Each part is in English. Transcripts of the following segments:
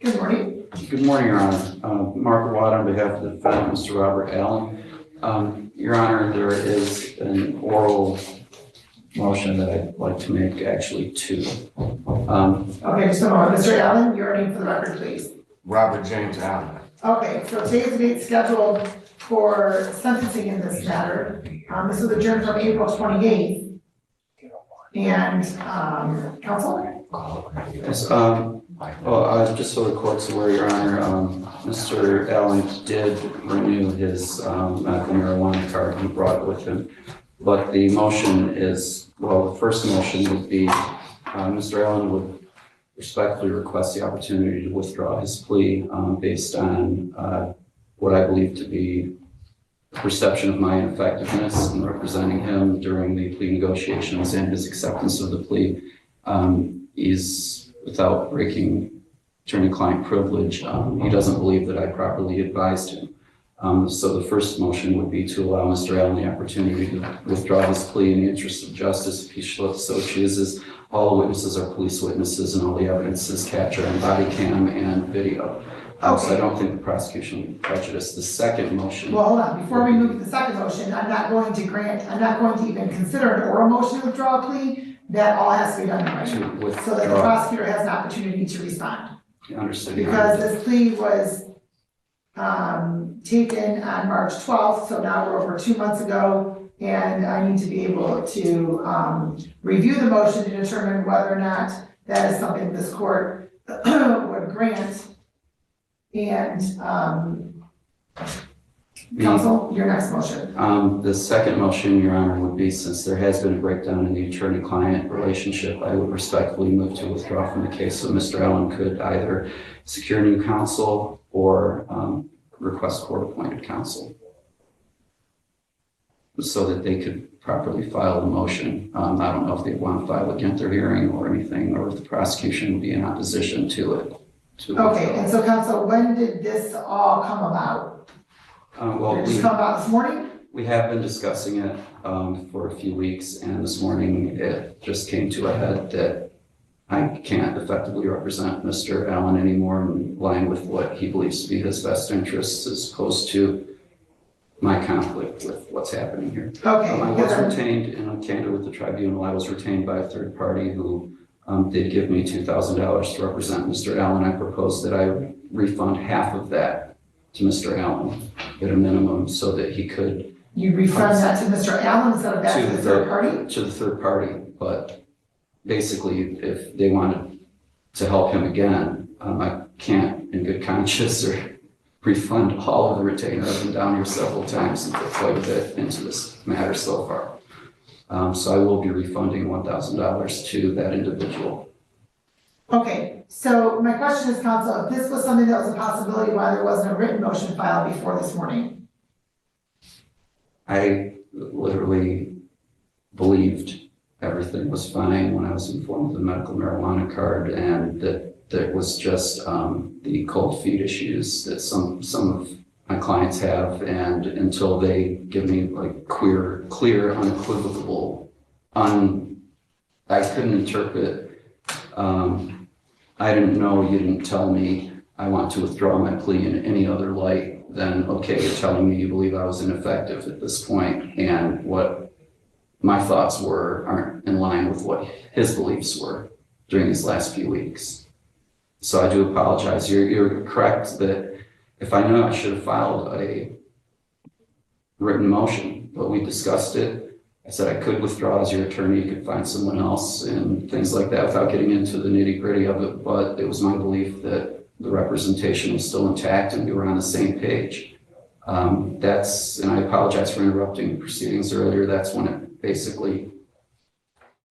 Good morning. Good morning, Your Honor. Mark Watt on behalf of the defendant, Mr. Robert Allen. Your Honor, there is an oral motion that I'd like to make, actually two. Okay, just a moment. Mr. Allen, your name for the record, please. Robert James Allen. Okay, so today's the date scheduled for sentencing in this matter. This was adjourned from April 28th. And, counsel? Yes, just so the court's aware, Your Honor, Mr. Allen did renew his medical marijuana card. He brought it with him. But the motion is, well, the first motion would be Mr. Allen would respectfully request the opportunity to withdraw his plea based on what I believe to be a perception of my ineffectiveness in representing him during the plea negotiations and his acceptance of the plea. He's, without breaking attorney-client privilege, he doesn't believe that I properly advised him. So the first motion would be to allow Mr. Allen the opportunity to withdraw his plea in the interest of justice if he so chooses. All the witnesses are police witnesses and all the evidence is captured on body cam and video. So I don't think the prosecution will be prejudiced. The second motion. Well, hold on. Before we move to the second motion, I'm not going to even consider an oral motion to withdraw a plea. That all has to be done right. So that the prosecutor has an opportunity to respond. Understood. Because this plea was taken on March 12th, so now we're over 2 months ago, and I need to be able to review the motion to determine whether or not that is something this court would grant. And counsel, your next motion. The second motion, Your Honor, would be, since there has been a breakdown in the attorney-client relationship, I would respectfully move to withdraw from the case so Mr. Allen could either secure new counsel or request court-appointed counsel so that they could properly file the motion. I don't know if they want to file against their hearing or anything, or if the prosecution would be in opposition to it. Okay, and so counsel, when did this all come about? Did it just come about this morning? We have been discussing it for a few weeks, and this morning it just came to a head that I can't effectively represent Mr. Allen anymore in line with what he believes to be his best interests as opposed to my conflict with what's happening here. Okay. I was retained in a candor with the tribunal. I was retained by a third party who did give me $2,000 to represent Mr. Allen. I proposed that I refund half of that to Mr. Allen at a minimum so that he could. You refund that to Mr. Allen instead of that to the third party? To the third party, but basically if they wanted to help him again, I can't in good conscience or refund all of the retainer. I've been down here several times and put quite a bit into this matter so far. So I will be refunding $1,000 to that individual. Okay, so my question is, counsel, if this was something that was a possibility, why there wasn't a written motion filed before this morning? I literally believed everything was fine when I was informed of the medical marijuana card, and that there was just the cold feet issues that some of my clients have, and until they give me like clear, unequivocal, I couldn't interpret. I didn't know, you didn't tell me I want to withdraw my plea in any other light than, okay, you're telling me you believe I was ineffective at this point, and what my thoughts were aren't in line with what his beliefs were during these last few weeks. So I do apologize. You're correct that if I knew, I should have filed a written motion, but we discussed it. I said I could withdraw as your attorney, you could find someone else and things like that without getting into the nitty-gritty of it, but it was my belief that the representation was still intact and we were on the same page. And I apologize for interrupting the proceedings earlier. That's when it basically...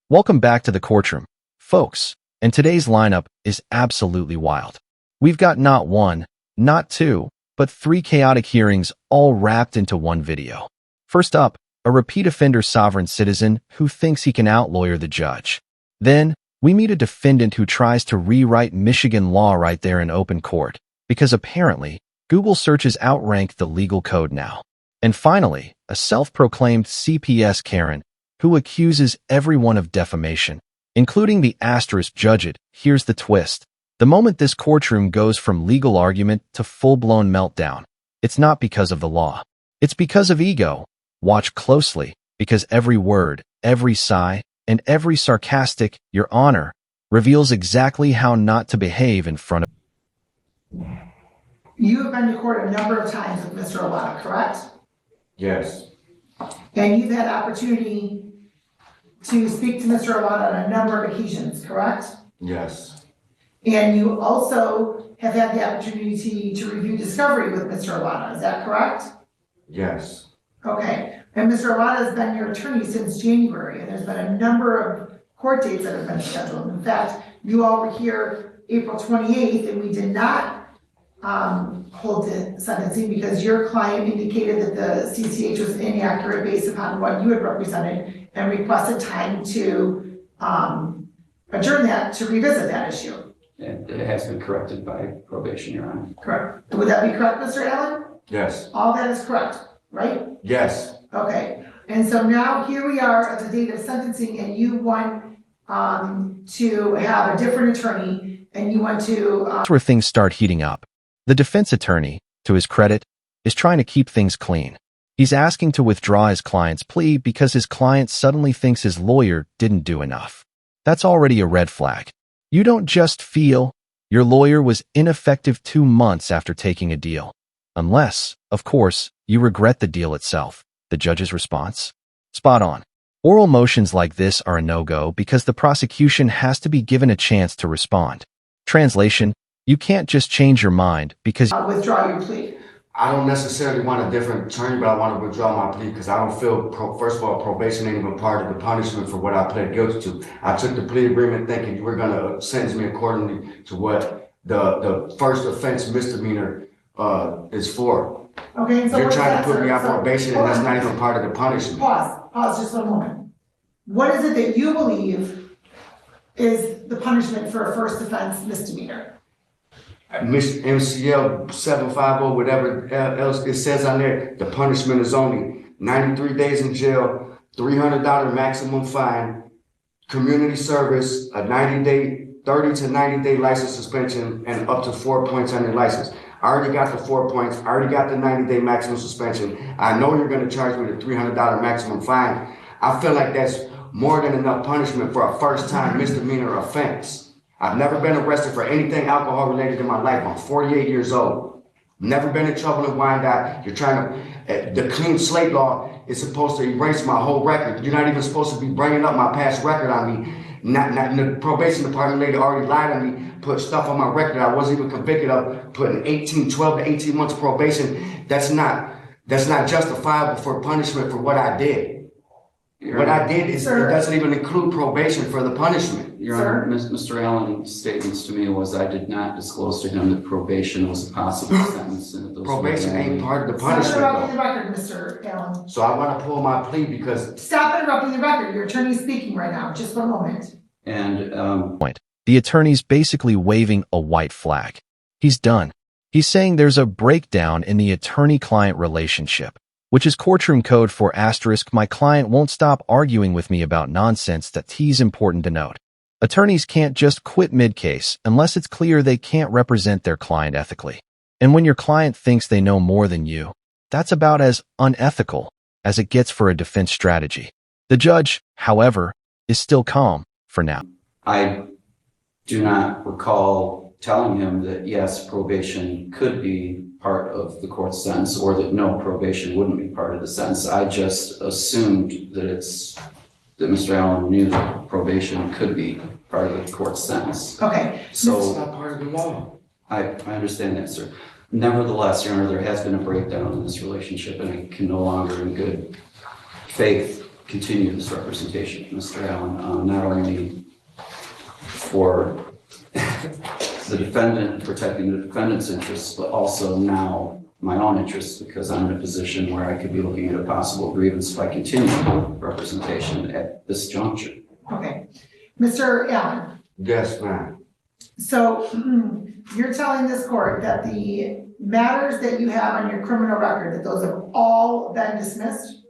Welcome back to the courtroom, folks, and today's lineup is absolutely wild. We've got not one, not two, but 3 chaotic hearings all wrapped into one video. First up, a repeat offender sovereign citizen who thinks he can outlawyer the judge. Then, we meet a defendant who tries to rewrite Michigan law right there in open court, because apparently, Google searches outrank the legal code now. And finally, a self-proclaimed CPS Karen who accuses everyone of defamation, including the asterisk judge. Here's the twist. The moment this courtroom goes from legal argument to full-blown meltdown, it's not because of the law. It's because of ego. Watch closely, because every word, every sigh, and every sarcastic, "Your Honor," reveals exactly how not to behave in front of. You have been to court a number of times with Mr. Alana, correct? Yes. And you've had opportunity to speak to Mr. Alana on a number of occasions, correct? Yes. And you also have had the opportunity to review discovery with Mr. Alana, is that correct? Yes. Okay, and Mr. Alana has been your attorney since January, and there's been a number of court dates that have been scheduled. In fact, you all were here April 28th, and we did not hold the sentencing because your client indicated that the CCH was inaccurate based upon what you had represented and requested time to adjourn that to revisit that issue. And it has been corrected by probation, Your Honor. Correct. Would that be correct, Mr. Allen? Yes. All that is correct, right? Yes. Okay, and so now here we are at the date of sentencing, and you want to have a different attorney, and you want to That's where things start heating up. The defense attorney, to his credit, is trying to keep things clean. He's asking to withdraw his client's plea because his client suddenly thinks his lawyer didn't do enough. That's already a red flag. You don't just feel your lawyer was ineffective 2 months after taking a deal. Unless, of course, you regret the deal itself. The judge's response? Spot on. Oral motions like this are a no-go because the prosecution has to be given a chance to respond. Translation: you can't just change your mind because withdraw your plea. I don't necessarily want a different attorney, but I want to withdraw my plea because I don't feel, first of all, probation ain't even part of the punishment for what I pled guilty to. I took the plea agreement thinking you were going to sentence me accordingly to what the first offense misdemeanor is for. Okay, so You're what is trying that, to put sir? me on So- probation and that's not even part of the punishment. Pause just 1 moment. What is it that you believe is the punishment for a first offense misdemeanor? MCL 750, whatever else it says on there, the punishment is only 93 days in jail, $300 maximum fine, community service, a 30 to 90 day license suspension, and up to 4 points on your license. I already got the 4 points. I already got the 90 day maximum suspension. I know you're going to charge me the $300 maximum fine. I feel like that's more than enough punishment for a first time misdemeanor offense. I've never been arrested for anything alcohol related in my life. I'm 48 years old. Never been in trouble in Wyandotte. You're trying to, the clean slate law is supposed to erase my whole record. You're not even supposed to be bringing up my past record on me. Not the probation department lady already lied on me, put stuff on my record I wasn't even convicted of, putting 12 to 18 months probation. That's not justifiable for punishment for what I did. What I did is, it doesn't even include probation for the punishment. Your Honor, Mr. Allen's statements to me was I did not disclose to him that probation was a possible sentence. And those Probation ain't part of the Stop punishment interrupting the though. record, Mr. Allen. So I want to pull my plea because Stop interrupting the record. Your attorney is speaking right now. Just 1 moment. And the attorney's basically waving a white flag. He's done. He's saying there's a breakdown in the attorney-client relationship, which is courtroom code for * my client won't stop arguing with me about nonsense that he's important to note. Attorneys can't just quit mid-case unless it's clear they can't represent their client ethically. And when your client thinks they know more than you, that's about as unethical as it gets for a defense strategy. The judge, however, is still calm for now. I do not recall telling him that yes, probation could be part of the court's sentence or that no, probation wouldn't be part of the sentence. I just assumed that Mr. Allen knew that probation could be part of the court's sentence. Okay. it's So not part of the law. I understand that, sir. Nevertheless, Your Honor, there has been a breakdown in this relationship and I can no longer in good faith continue this representation, Mr. Allen, not only for the defendant, protecting the defendant's interests, but also now my own interests because I'm in a position where I could be looking at a possible grievance if I continue representation at this juncture. Okay. Mr. Allen, Yes, ma'am. so you're telling this court that the matters that you have on your criminal record, that those have all been dismissed?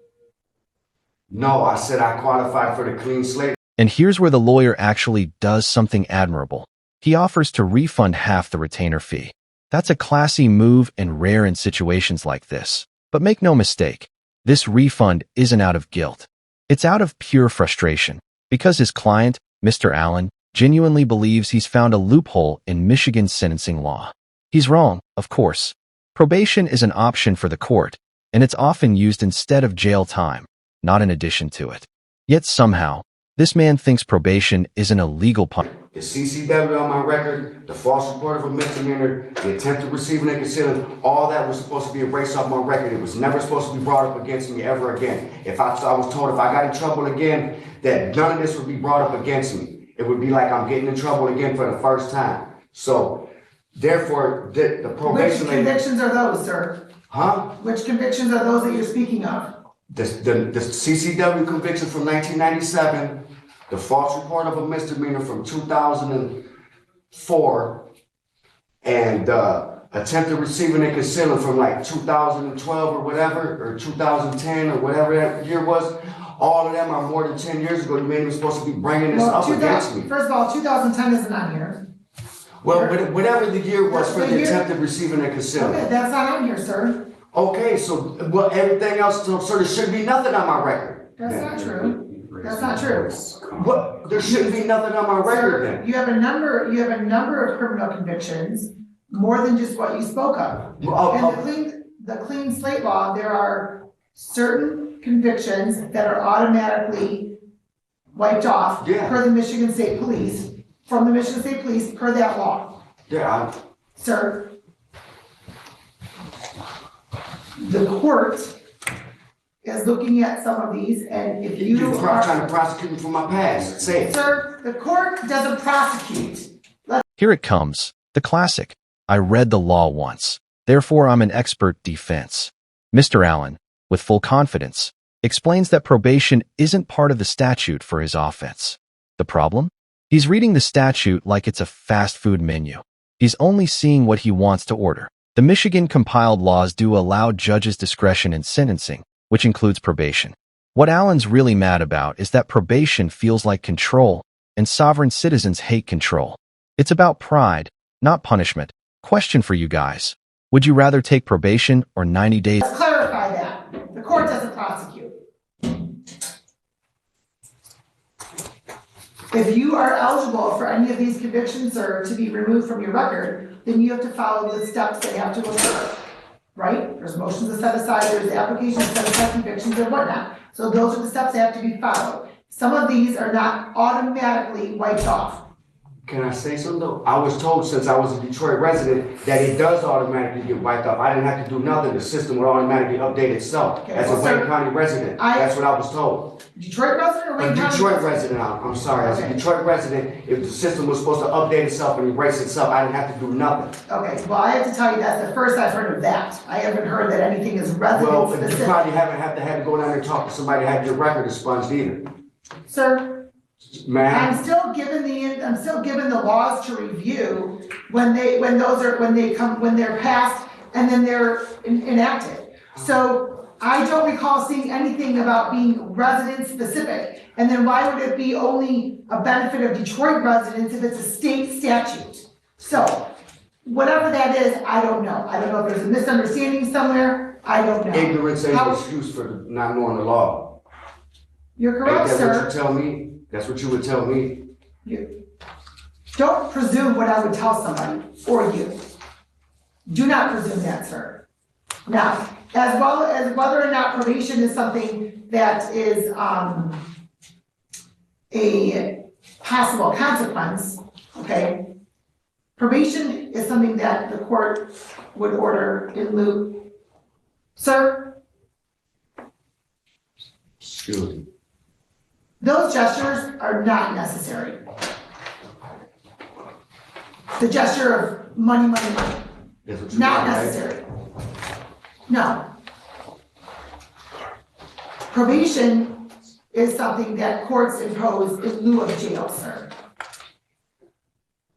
No, I said I qualified for the clean slate. And here's where the lawyer actually does something admirable. He offers to refund half the retainer fee. That's a classy move and rare in situations like this. But make no mistake, this refund isn't out of guilt. It's out of pure frustration, because his client, Mr. Allen, genuinely believes he's found a loophole in Michigan's sentencing law. He's wrong, of course. Probation is an option for the court, and it's often used instead of jail time, not in addition to it. Yet somehow, this man thinks probation is an illegal punishment. The CCW on my record, the false report of a misdemeanor, the attempt to receiving and concealing, all that was supposed to be erased off my record. It was never supposed to be brought up against me ever again. I was told if I got in trouble again, that none of this would be brought up against me. It would be like I'm getting in trouble again for the first time. So, therefore, the probation... Which convictions are those, sir? Huh? Which convictions are those that you're speaking of? The CCW conviction from 1997, the false report of a misdemeanor from 2004, and attempted receiving and concealing from like 2012 or whatever, or 2010 or whatever that year was. All of them are more than 10 years ago. You ain't even supposed to be bringing this up against me. First of all, 2010 isn't on here. Well, whatever the year was for the attempted receiving and concealing. Okay, that's not on here, sir. Okay, so well, everything else, so there should be nothing on my record. That's not true. That's not true. What? There shouldn't be nothing on my record Sir, then. you have a number of criminal convictions, more than just what you spoke of. And the clean slate law, there are certain convictions that are automatically wiped off per the Michigan State Police, from the Michigan State Police per that law. Yeah. Sir, the court is looking at some of these, and if You're trying to prosecute me for my past. Say it. Sir, the court doesn't prosecute. Here it comes, the classic. I read the law once, therefore I'm an expert defense. Mr. Allen, with full confidence, explains that probation isn't part of the statute for his offense. The problem? He's reading the statute like it's a fast food menu. He's only seeing what he wants to order. The Michigan compiled laws do allow judges discretion in sentencing, which includes probation. What Allen's really mad about is that probation feels like control, and sovereign citizens hate control. It's about pride, not punishment. Question for you guys. Would you rather take probation or 90 days? Let's clarify that. The court doesn't prosecute. If you are eligible for any of these convictions, sir, to be removed from your record, then you have to follow the steps that have to occur, right? There's motions to set aside, there's applications to set aside convictions and whatnot. So those are the steps that have to be followed. Some of these are not automatically wiped off. Can I say something though? I was told since I was a Detroit resident that it does automatically get wiped off. I didn't have to do nothing. The system would automatically update itself. Okay, as a Wayne County resident, that's what I was told. Detroit resident or Wayne County? Detroit resident, I'm sorry. As a Detroit resident, if the system was supposed to update itself and erase itself, I didn't have to do nothing. Okay, well, I have to tell you that's the first I've heard of that. I haven't heard that anything is resident Well, specific. you probably haven't had to go down there and talk to somebody that had your record expunged either. Sir, Ma'am? I'm still given the laws to review when they're passed and then they're enacted. So I don't recall seeing anything about being resident specific. And then why would it be only a benefit of Detroit residents if it's a state statute? So whatever that is, I don't know. I don't know if there's a misunderstanding somewhere. I don't know. Ignorance ain't an excuse for not knowing the law. You're correct, sir. That's what you tell me. That's what you would tell me. You don't presume what I would tell somebody or you. Do not presume that, sir. Now, as well as whether or not probation is something that is a possible consequence, okay? Probation is something that the court would order in lieu. Sir? Excuse me. Those gestures are not necessary. The gesture of money, money, money. Not necessary. No. Probation is something that courts impose in lieu of jail, sir.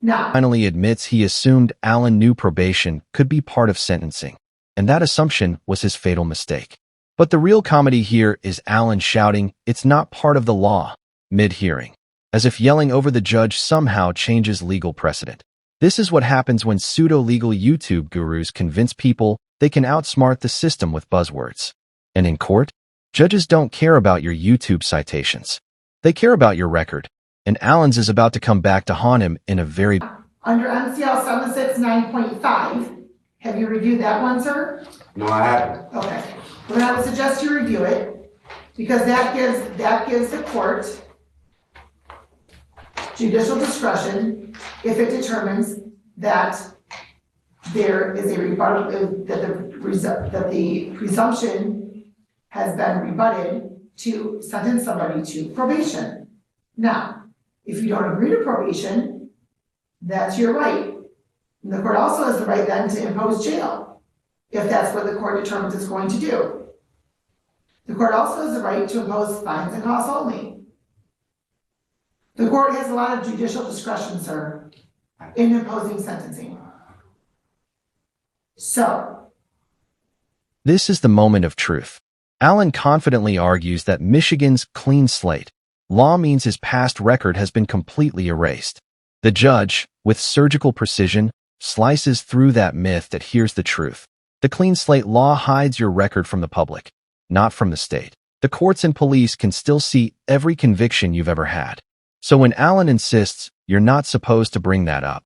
Now. Finally admits he assumed Allen knew probation could be part of sentencing, and that assumption was his fatal mistake. But the real comedy here is Allen shouting, "It's not part of the law," mid-hearing. as if yelling over the judge somehow changes legal precedent. This is what happens when pseudo-legal YouTube gurus convince people they can outsmart the system with buzzwords. And in court, judges don't care about your YouTube citations. They care about your record, and Allen's is about to come back to haunt him in a very... Under MCL 769.5, have you reviewed that one, sir? No, I haven't. Okay. Well, then I would suggest you review it, because that gives the court judicial discretion if it determines that there is a rebuttal, that the presumption has been rebutted to sentence somebody to probation. Now, if you don't agree to probation, that's your right. And the court also has the right then to impose jail, if that's what the court determines it's going to do. The court also has the right to impose fines and costs only. The court has a lot of judicial discretion, sir, in imposing sentencing. So, This is the moment of truth. Allen confidently argues that Michigan's clean slate law means his past record has been completely erased. The judge, with surgical precision, slices through that myth that here's the truth. The clean slate law hides your record from the public, not from the state. The courts and police can still see every conviction you've ever had. So when Allen insists you're not supposed to bring that up,